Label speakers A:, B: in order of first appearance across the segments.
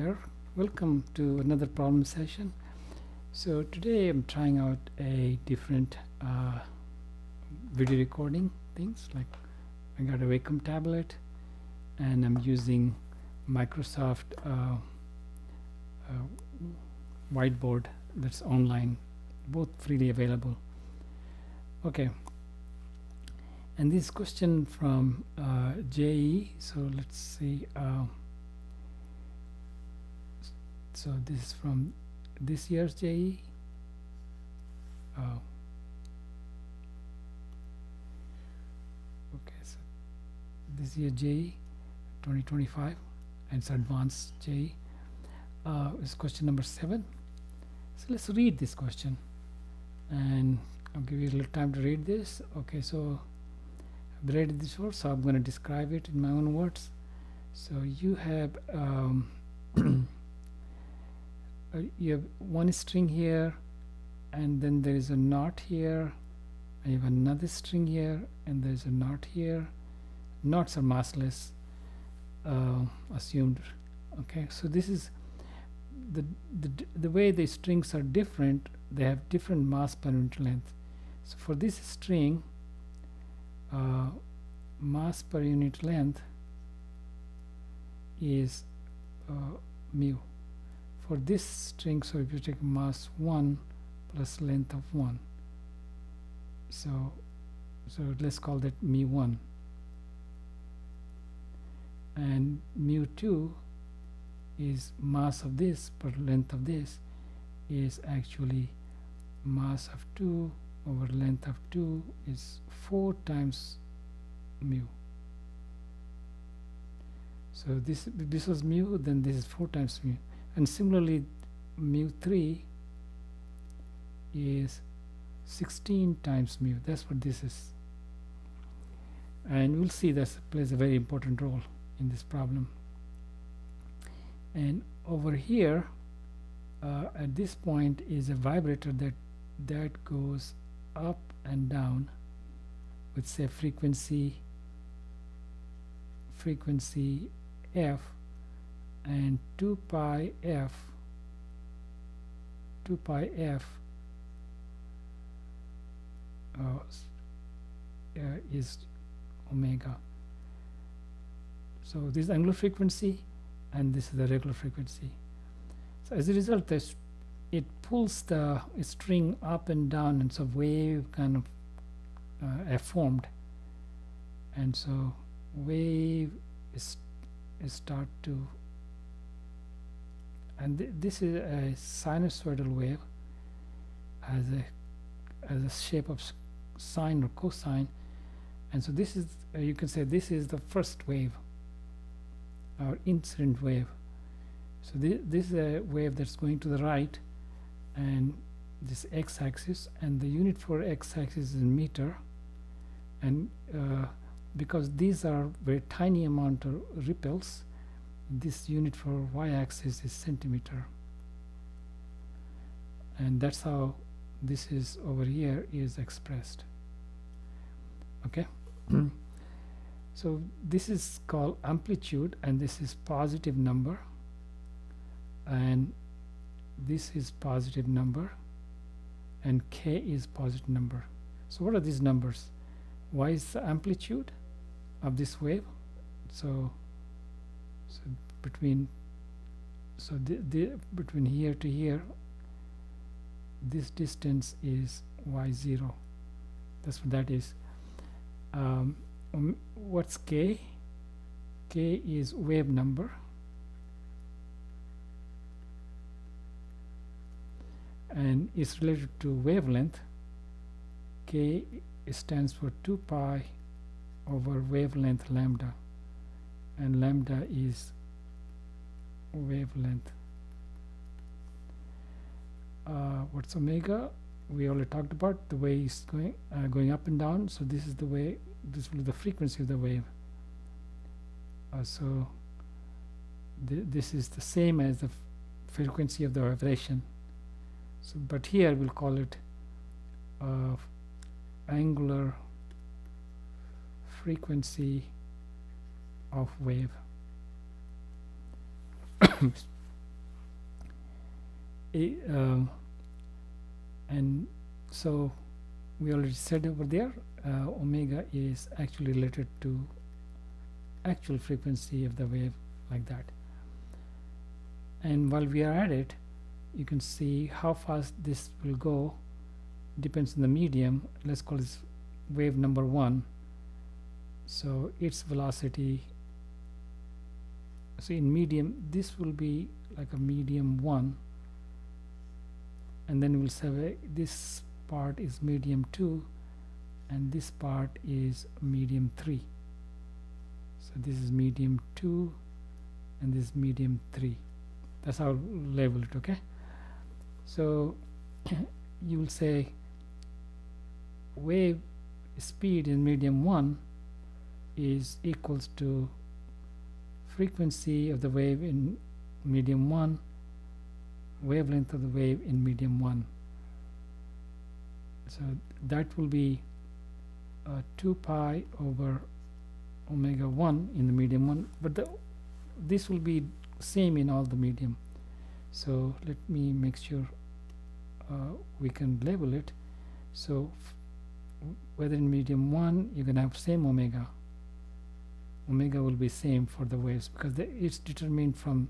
A: Here. Welcome to another problem session. So today I'm trying out a different video recording things. Like I got a Wacom tablet and I'm using Microsoft whiteboard that's online, both freely available. Okay, and this question from JEE. So let's see. So this is from this year's JEE. Okay, so this year JEE 2025, and it's advanced JEE. Is question number 7. So let's read this question, and I'll give you a little time to read this. Okay, so I've read this word, so I'm going to describe it in my own words. So you have you have one string here, and then there is a knot here, and you have another string here, and there's a knot here. Knots are massless, assumed. Okay, so this is the way the strings are different. They have different mass per unit length. So for this string, mass per unit length is mu. For this string, so if you take mass 1 plus length of 1, so let's call that mu1, and mu2 is mass of this per length of this is actually mass of 2 over length of 2 is 4 times mu. So this was mu, then this is 4 times mu. And similarly, mu3 is 16 times mu. That's what this is. And we'll see that plays a very important role in this problem. And over here, at this point, is a vibrator that goes up and down with, say, frequency f, and 2 pi f is omega. So this is angular frequency, and this is the regular frequency. So as a result, it pulls the string up and down, and so wave kind of formed, and so wave is start to, and this is a sinusoidal wave, as a shape of sine or cosine, and so this is you can say this is the first wave, or incident wave. So this is a wave that's going to the right, and this x-axis, and the unit for x-axis is meter, and because these are very tiny amount of ripples, this unit for y-axis is centimeter, and that's how this is over here is expressed. Okay. So this is called amplitude, and this is positive number, and this is positive number, and k is positive number. So what are these numbers? Y is the amplitude of this wave. So between between here to here, this distance is y0. That's what that is. What's k? K is wave number, and is related to wavelength. K stands for 2 pi over wavelength lambda, and lambda is wavelength. What's omega? We already talked about the way it's going up and down. So this is the way, this will be the frequency of the wave. So this is the same as the frequency of the vibration. So but here we'll call it angular frequency of wave. and so we already said over there, omega is actually related to actual frequency of the wave, like that. And while we are at it, you can see how fast this will go depends on the medium. Let's call this wave number 1. So its velocity, so in medium, this will be like a medium 1, and then we'll say this part is medium 2 and this part is medium 3. So this is medium 2 and this is medium 3. That's how I'll label it, okay? So you will say wave speed in medium 1 is equals to frequency of the wave in medium 1, wavelength of the wave in medium 1. So that will be 2 pi over omega 1 in the medium 1, but this will be same in all the medium. So let me make sure we can label it. So whether in medium 1 you're going to have same omega will be same for the waves, because it's determined from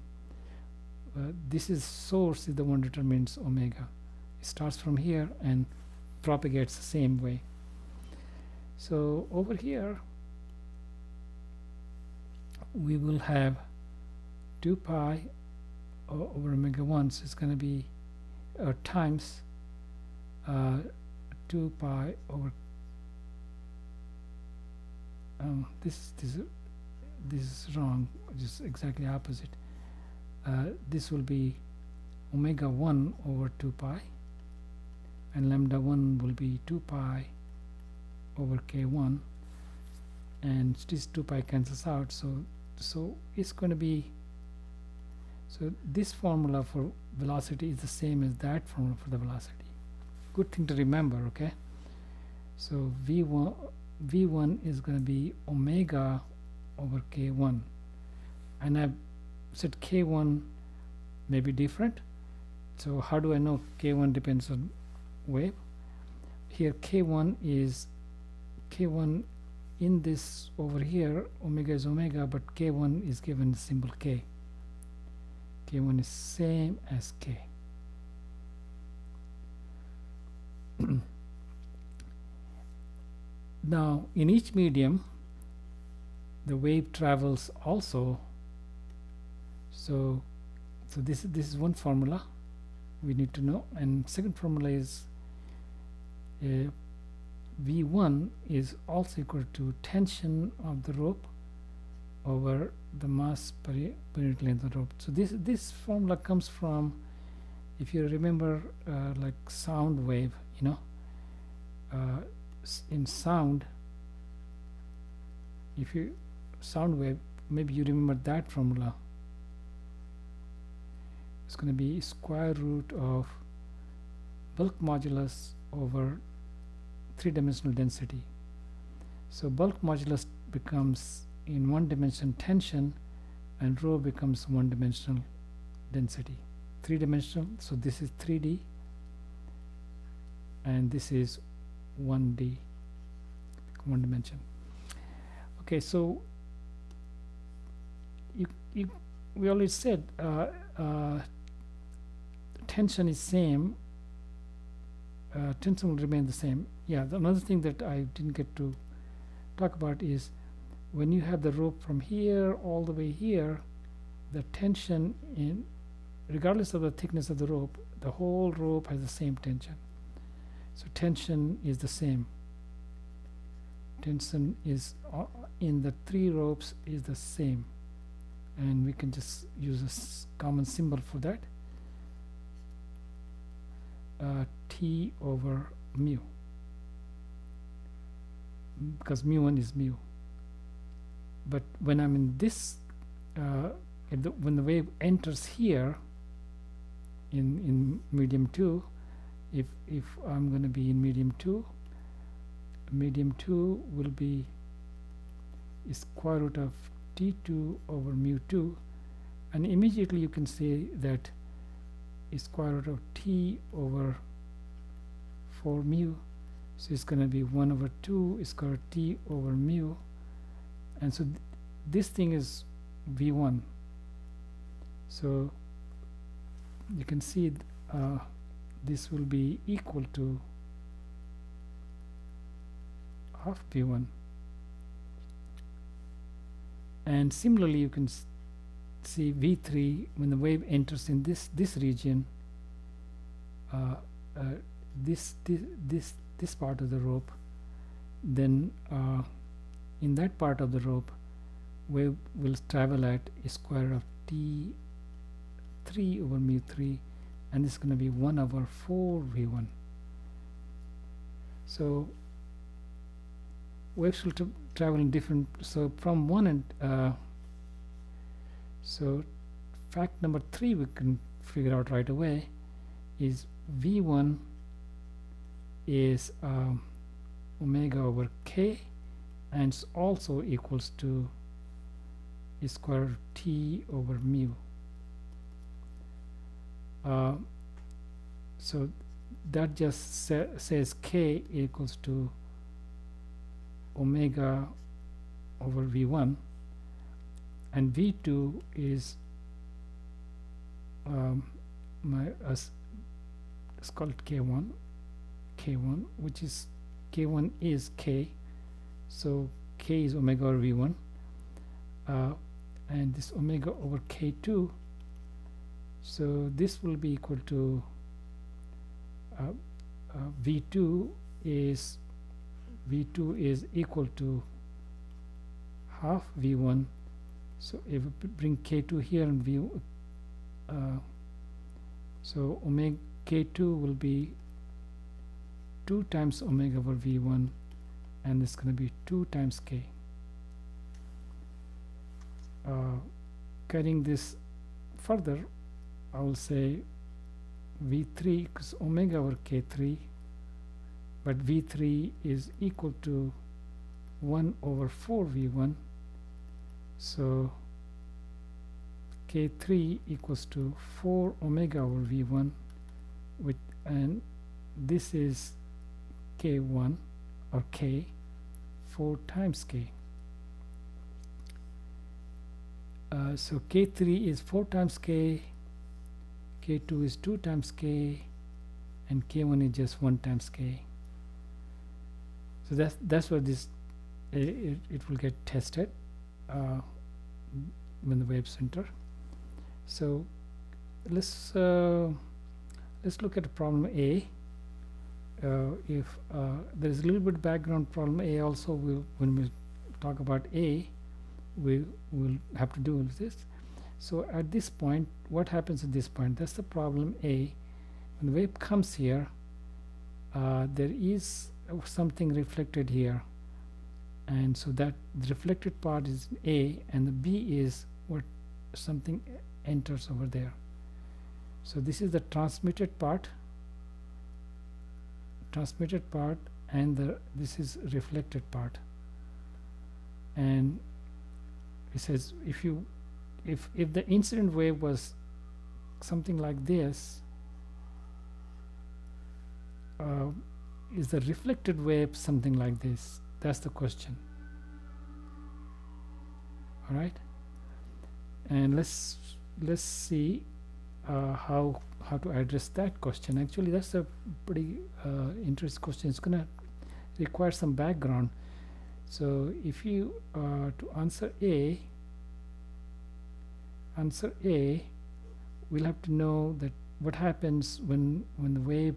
A: this is source is the one determines omega. It starts from here and propagates the same way. So over here we will have 2 pi over omega 1, so it's going to be times 2 pi over this is wrong, just exactly opposite. This will be omega 1 over 2 pi, and lambda 1 will be 2 pi over k1, and this 2 pi cancels out, so it's going to be, so this formula for velocity is the same as that formula for the velocity. Good thing to remember, okay? So v1 is going to be omega over k1, and I've said k1 may be different. So how do I know k1 depends on wave? Here k1 is k1 in this over here, omega is omega, but k1 is given symbol k. K1 is same as k. Now in each medium the wave travels also, so this is one formula we need to know, and second formula is V1 is also equal to tension of the rope over the mass per unit length of the rope. So this formula comes from, if you remember, like sound wave, you know, in sound, if you sound wave, maybe you remember that formula. It's going to be square root of bulk modulus over 3-dimensional density. So bulk modulus becomes in 1-dimension tension, and rho becomes 1-dimensional density. 3-dimensional, so this is 3D and this is 1D, 1 dimension. Okay, so we already said tension is same, tension will remain the same. Yeah, another thing that I didn't get to talk about is when you have the rope from here all the way here, the tension in, regardless of the thickness of the rope, the whole rope has the same tension. So tension is the same. Tension is in the 3 ropes is the same, and we can just use a common symbol for that, T over mu, because mu1 is mu. But when I'm in this, when the wave enters here in medium 2, if I'm going to be in medium 2 will be square root of T2 over mu2, and immediately you can say that is square root of t over 4 mu, so it's going to be 1 over 2 is square root t over mu, and so this thing is v1. So you can see this will be equal to half v1, and similarly you can see v3 when the wave enters in this region, this part of the rope, then in that part of the rope wave will travel at a square root of t 3 over mu 3, and this is going to be 1 over 4 v1. So waves will travel in different, so from one end, so fact number 3 we can figure out right away is v1 is omega over k, and it's also equals to a square root of t over mu. So that just says k equals to omega over v1, and v2 is let's call it k1, which is k1 is k, so k is omega over v1, and this omega over k2, so this will be equal to v2 is equal to half v1. So if we bring k2 here and so omega k2 will be 2 times omega over v1, and it's going to be 2 times k. Carrying this further, I will say v3 is omega over k3, but v3 is equal to 1 over 4 v1, so k3 equals to 4 omega over v1, and this is k1 or k 4 times k. So k3 is 4 times k, k2 is 2 times k, and k1 is just 1 times k. So that's where this it will get tested when the waves enter. So let's look at problem A. If there is a little bit of background problem A also, when we talk about A, we will have to do with this. So at this point, what happens at this point? That's the problem A. When the wave comes here, there is something reflected here, and so that the reflected part is A, and the B is what something enters over there. So this is the transmitted part, and this is reflected part. And it says if the incident wave was something like this, is the reflected wave something like this? That's the question. All right, and let's see how to address that question. Actually, that's a pretty interesting question. It's gonna require some background. So if you to answer A, we'll have to know that what happens when the wave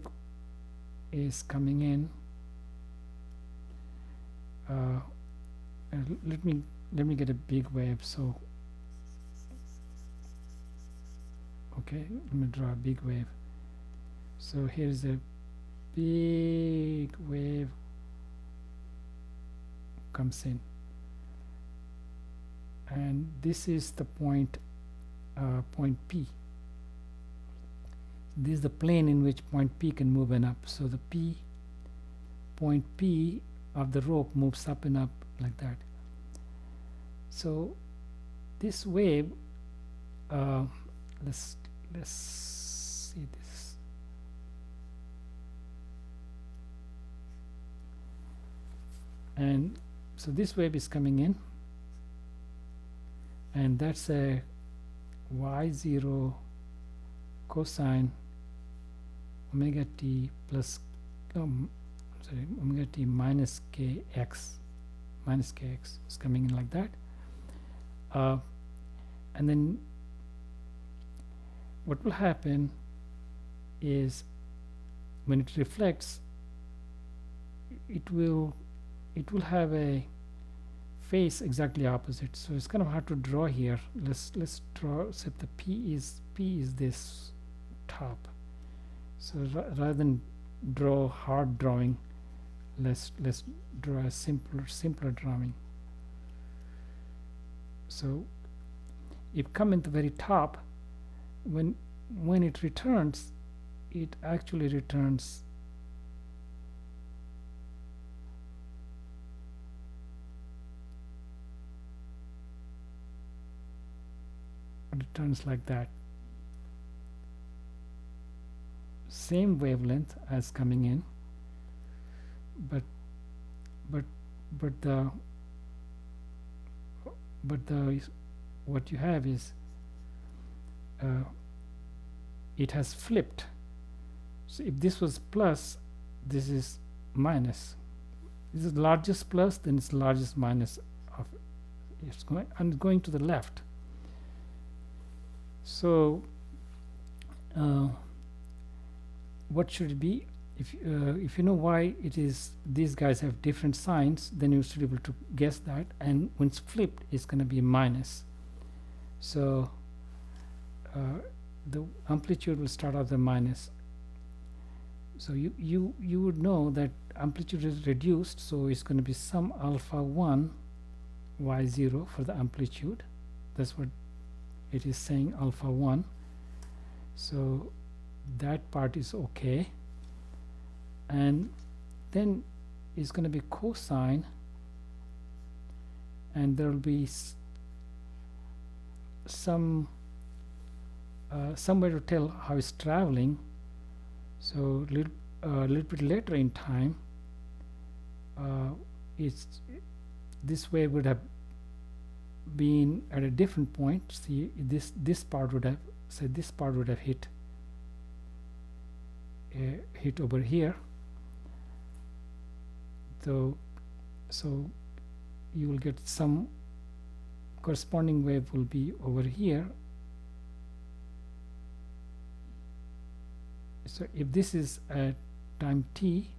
A: is coming in. Let me get a big wave. So okay, let me draw a big wave. So here's a big wave comes in, and this is the point P. This is the plane in which point P can move and up. So the point P of the rope moves up and up like that. So this wave, let's see this. And so this wave is coming in, and that's a y0 cosine omega t plus omega t minus kx is coming in like that. And then what will happen is when it reflects, it will have a face exactly opposite, so it's kind of hard to draw here. Let's draw. So the p is this top, so rather than draw hard drawing, let's draw a simpler drawing. So if come in the very top, when it returns, it actually returns like that. Same wavelength as coming in, but the what you have is it has flipped. So if this was plus, this is minus. This is largest plus, then it's largest minus of it's going to the left. So what should it be? If you know why it is these guys have different signs, then you should be able to guess that. And when it's flipped, it's going to be minus. So the amplitude will start off the minus. So you would know that amplitude is reduced, so it's going to be some alpha 1 y0 for the amplitude. That's what it is saying, alpha 1. So that part is okay. And then it's going to be cosine, and there will be some way to tell how it's traveling. So a little bit later in time, this wave would have been at a different point. See, this part would have hit over here. So you will get some corresponding wave will be over here. So if this is at time t,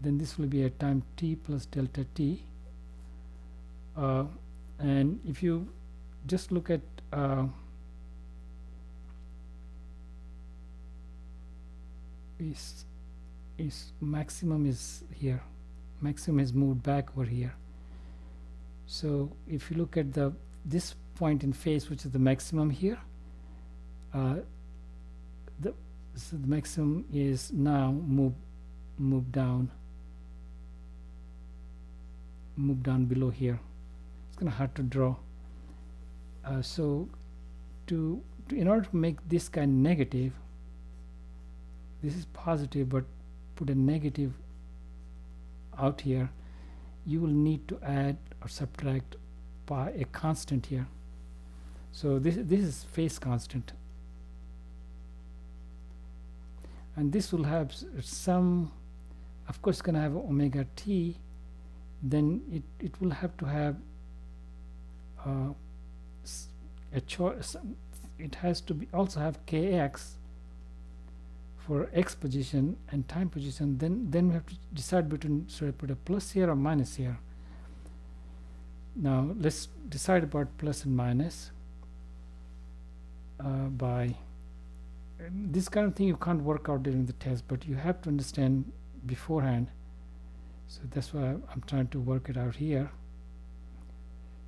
A: then this will be at time t plus delta t. And if you just look at is maximum is here. Maximum has moved back over here. So if you look at this point in phase, which is the maximum here, the maximum is now move down below here. It's kind of hard to draw. So in order to make this guy negative, this is positive, but put a negative out here, you will need to add or subtract by a constant here. So this is phase constant, and this will have some, of course, going to have omega t. Then it will have to have a choice. It has to be also have kx for x position and time position. Then we have to decide between, should I put a plus here or minus here. Now let's decide about plus and minus by this kind of thing. You can't work out during the test, but you have to understand beforehand. So that's why I'm trying to work it out here.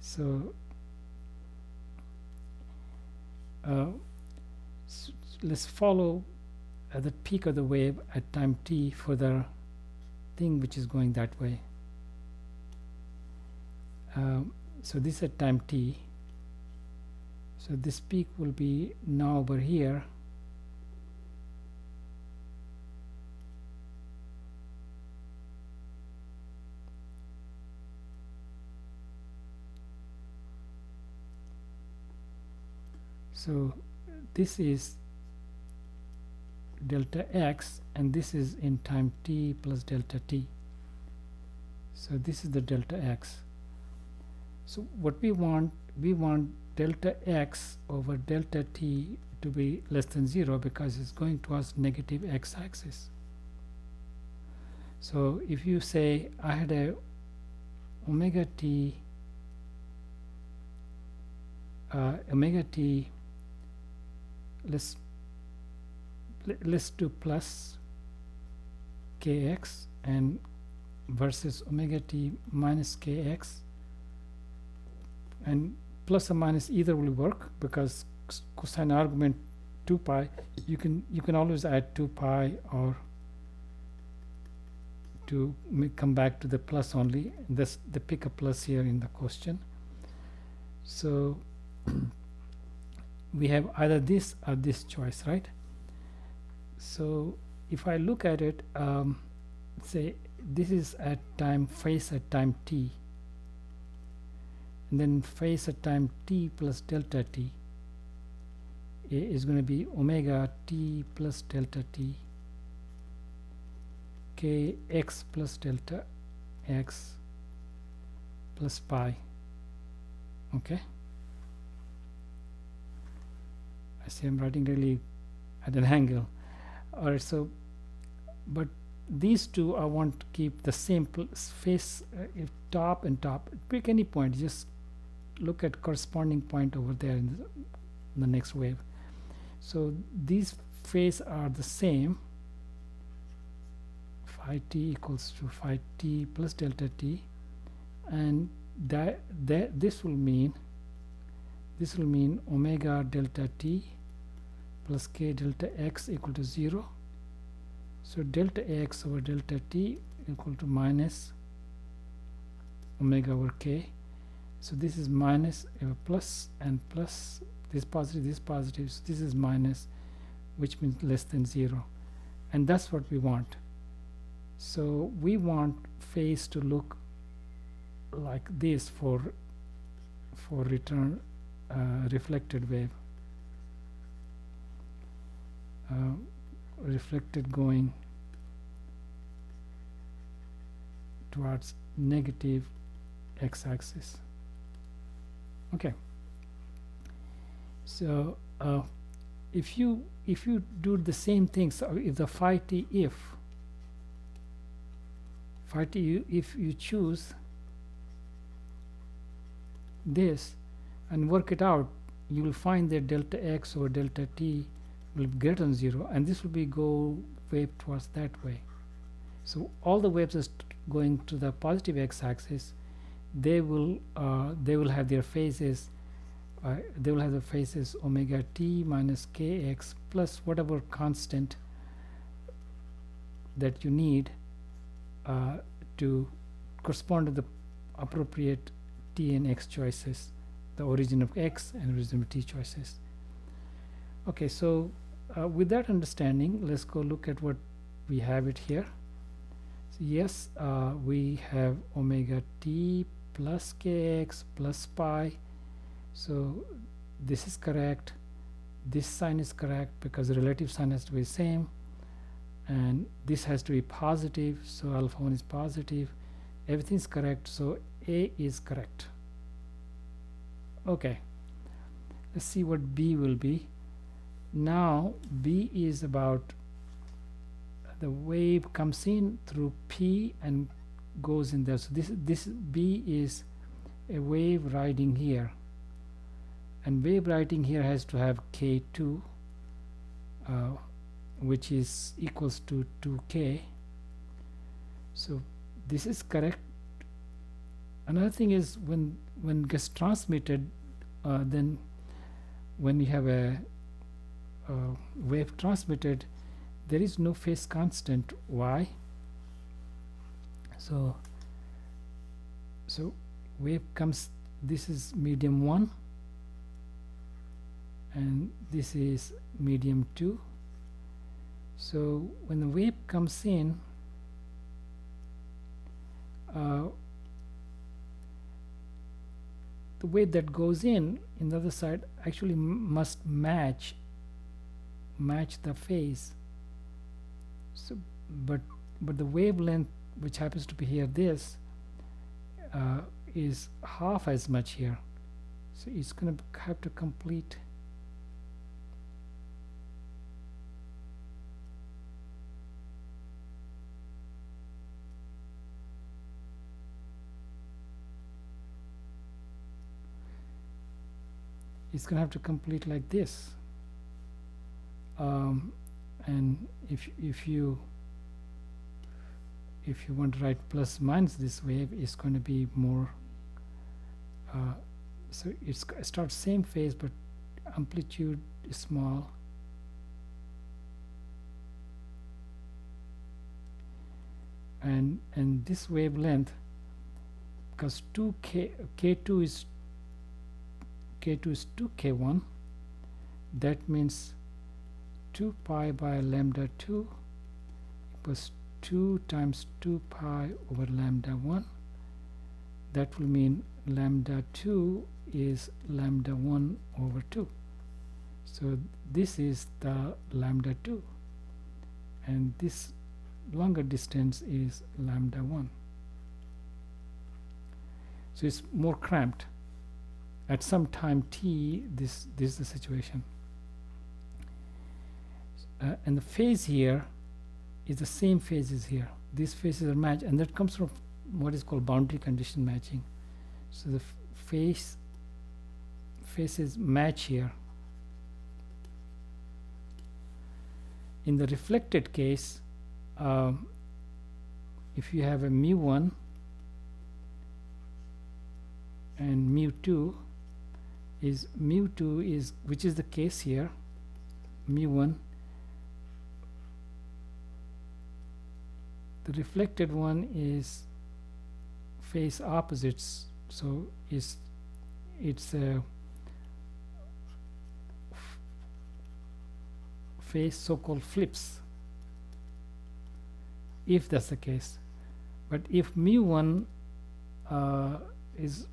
A: So let's follow at the peak of the wave at time t for the thing which is going that way. So this at time t. So this peak will be now over here, So this is delta x, and this is in time t plus delta t. So this is the delta x. So what we want delta x over delta t to be less than 0, because it's going towards negative x-axis. So if you say I had a omega t let's do plus kx and versus omega t minus kx, and plus or minus either will work, because cosine argument 2 pi, you can always add 2 pi or to come back to the plus only. This they pick a plus here in the question. So we have either this or this choice, right? So if I look at it, say this is at time phase at time t, and then phase at time t plus delta t is going to be omega t plus delta t kx plus delta x plus pi. Okay, I see I'm writing really at an angle. Alright, so but these two I want to keep the same face, if top and top, pick any point, just look at corresponding point over there in the next wave. So these phase are the same, phi t equals to phi t plus delta t, and this will mean omega delta t plus k delta x equal to 0. So delta x over delta t equal to minus omega over k. So this is minus plus, and plus this positive, so this is minus, which means less than 0, and that's what we want. So we want phase to look like this for return reflected wave, reflected going towards negative x-axis. Okay, so if you do the same thing, so if the phi t, if you choose this and work it out, you will find that delta x over delta t will be greater than 0, and this will be go wave towards that way. So all the waves are going to the positive x-axis. They will have their phases. They will have the phases omega t minus kx plus whatever constant that you need to correspond to the appropriate t and x choices, the origin of x and origin of t choices. Okay, so with that understanding, let's go look at what we have it here. So yes, we have omega t plus kx plus pi. So this is correct, this sign is correct because the relative sign has to be the same, and this has to be positive, so alpha 1 is positive, everything is correct, so A is correct. Okay, let's see what B will be. Now B is about the wave comes in through P and goes in there. So this B is a wave riding here, and wave riding here has to have K2, which is equals to 2K. So this is correct. Another thing is when it gets transmitted, then when you have a wave transmitted, there is no phase constant y. So wave comes, this is medium 1 and this is medium 2. So when the wave comes in, the wave that goes in in the other side actually must match the phase. So but the wavelength which happens to be here, this is half as much here, so it's going to have to complete. It's going to have to complete like this, and if you want to write plus minus this wave, it's going to be more, so it starts same phase but amplitude is small, and this wavelength, because K2 is 2K1, that means 2 pi by lambda 2 equals 2 times 2 pi over lambda 1. That will mean lambda 2 is lambda 1 over 2. So this is the lambda 2, and this longer distance is lambda 1. So it's more cramped. At some time t, this is the situation. And the phase here is the same phase as here. These phases are matched, and that comes from what is called boundary condition matching. So the phases match here. In the reflected case, if you have a mu1 and mu2 is which is the case here, mu1, the reflected one is phase opposites, so it's phase so-called flips, if that's the case. But if mu1 is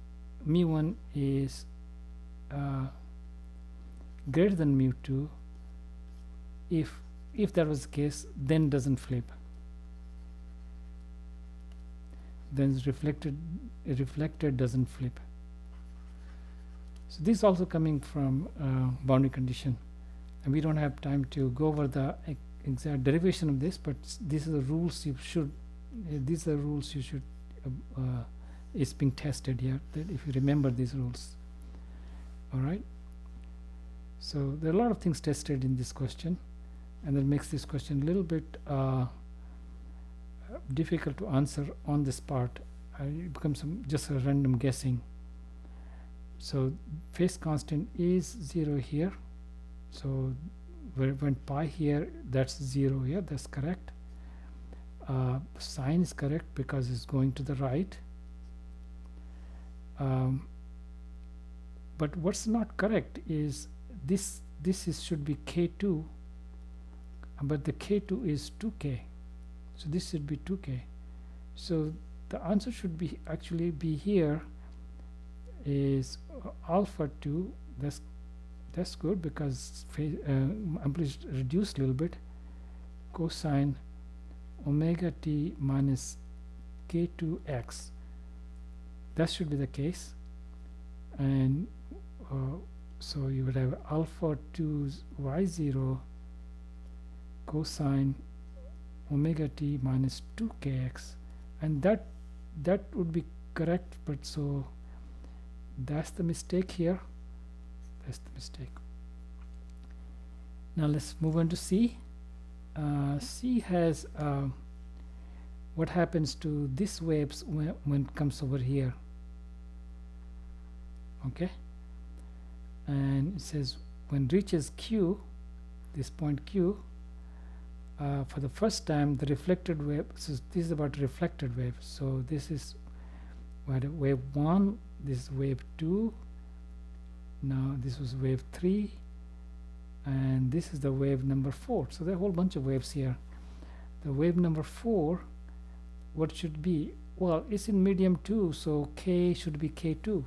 A: greater than mu2, if that was the case, then doesn't flip, then reflected doesn't flip. So this is also coming from boundary condition, and we don't have time to go over the exact derivation of this, but these are the rules you should it's being tested here, that if you remember these rules. All right, so there are a lot of things tested in this question, and that makes this question a little bit difficult to answer on this part. It becomes just a random guessing. So phase constant is 0 here, so when pi here, that's 0 here, that's correct. Sign is correct because it's going to the right. But what's not correct is this should be K2, but the K2 is 2K, so this should be 2K. So the answer should be actually be here is alpha 2. That's good because amplitude reduced a little bit. Cosine omega t minus K2x. That should be the case, and so you would have alpha 2 y0 cosine omega t minus 2kx, and that would be correct, but so that's the mistake here. That's the mistake. Now let's move on to C. C has what happens to this waves when it comes over here. Okay, and it says when reaches Q, this point Q, for the first time the reflected wave, so this is about reflected wave, so this is wave 1, this is wave 2, now this was wave 3, and this is the wave number 4. So there are a whole bunch of waves here. The wave number 4, what should be? Well, it's in medium 2, so K should be K2,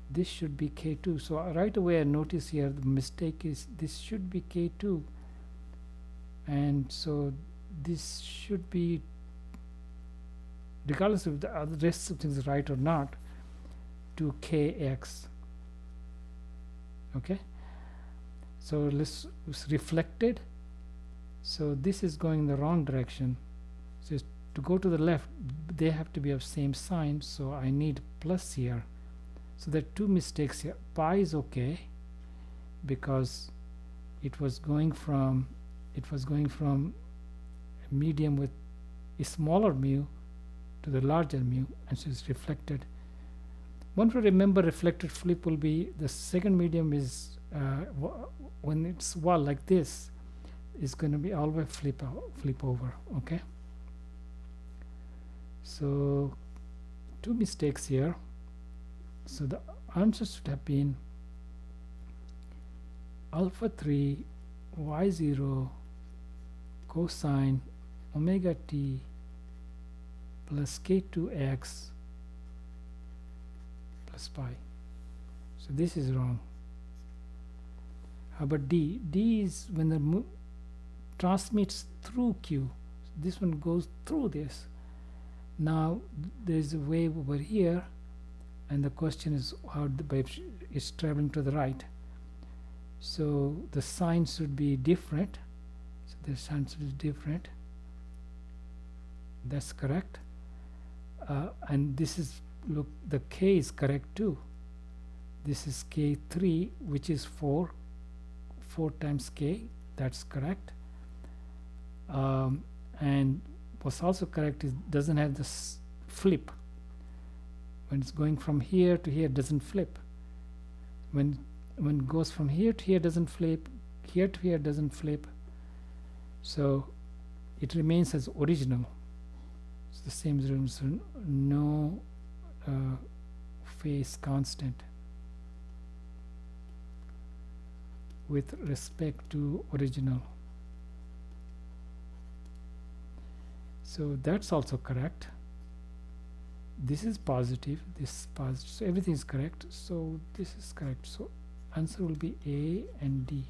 A: this should be K2. So right away I notice here the mistake is this should be K2, and so this should be, regardless of the other rest of things right or not, to Kx. Okay, so it's reflected, so this is going in the wrong direction. So to go to the left, they have to be of same sign, so I need plus here. So there are two mistakes here. Pi is okay because it was going from a medium with a smaller mu to the larger mu, and so it's reflected. One to remember, reflected flip will be the second medium is when it's wall like this, is going to be always flip over. Okay, so two mistakes here. So the answer should have been alpha 3 y0 cosine omega t plus k2x plus pi. So this is wrong. How about D? D is when the transmits through Q. This one goes through this. Now there's a wave over here, and the question is how the wave is traveling to the right. So the sign should be different. So the sign should be different. That's correct. And this is, look, the K is correct too. This is K3, which is 4 times K. That's correct. And what's also correct is doesn't have this flip. When it's going from here to here, it doesn't flip. When it goes from here to here, it doesn't flip. Here to here, it doesn't flip. So it remains as original. It's the same as original. So no phase constant with respect to original. So that's also correct. This is positive, this is positive, so everything is correct. So this is correct. So answer will be A and D.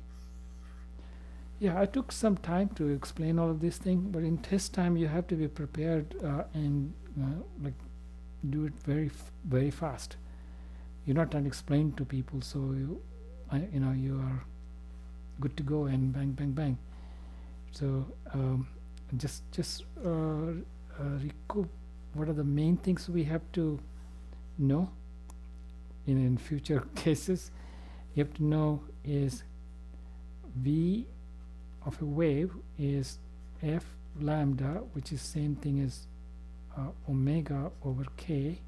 A: Yeah, I took some time to explain all of this thing, but in test time you have to be prepared and like do it very fast. You're not trying to explain to people, so you you are good to go and bang bang bang. So just recoup what are the main things we have to know in future cases. You have to know is V of a wave is f lambda, which is same thing as omega over k,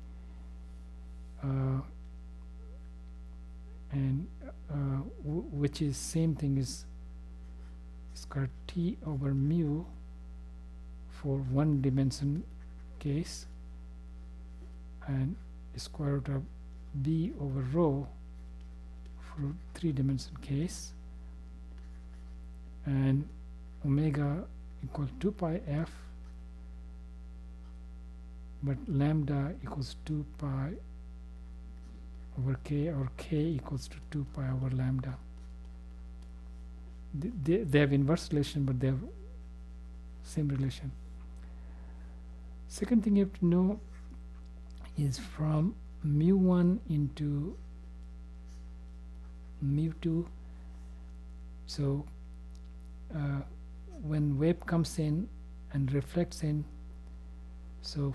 A: and which is same thing as square t over mu for one dimension case, and square root of b over rho for 3-dimension case, and omega equal 2 pi f, but lambda equals 2 pi over k, or k equals to 2 pi over lambda. They have inverse relation, but they have same relation. Second thing you have to know is from mu1 into mu2. So when wave comes in and reflects in, so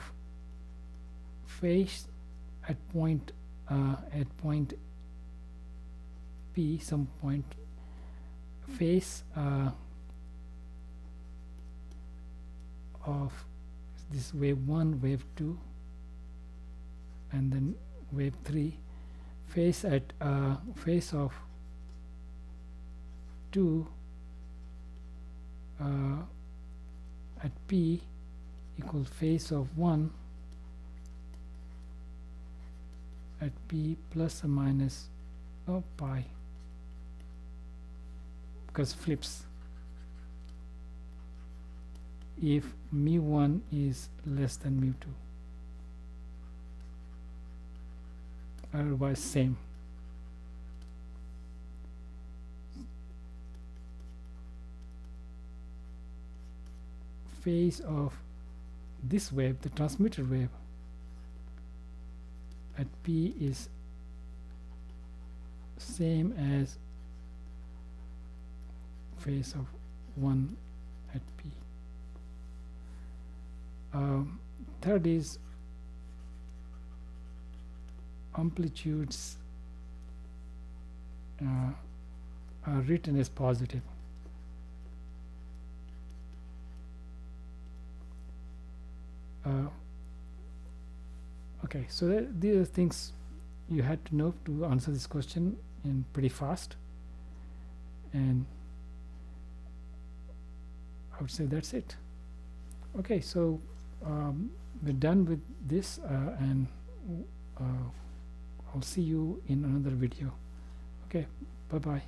A: phase at point P, some point, phase of this wave 1, wave 2, and then wave 3, phase at phase of 2 at P equals phase of 1 at P plus or minus pi, because flips if mu1 is less than mu2, otherwise same. phase of this wave, the transmitted wave at P is same as phase of 1 at P. Third is amplitudes are written as positive. Okay, so these are things you had to know to answer this question in pretty fast, and I would say that's it. Okay, so we're done with this, and I'll see you in another video. Okay, bye bye.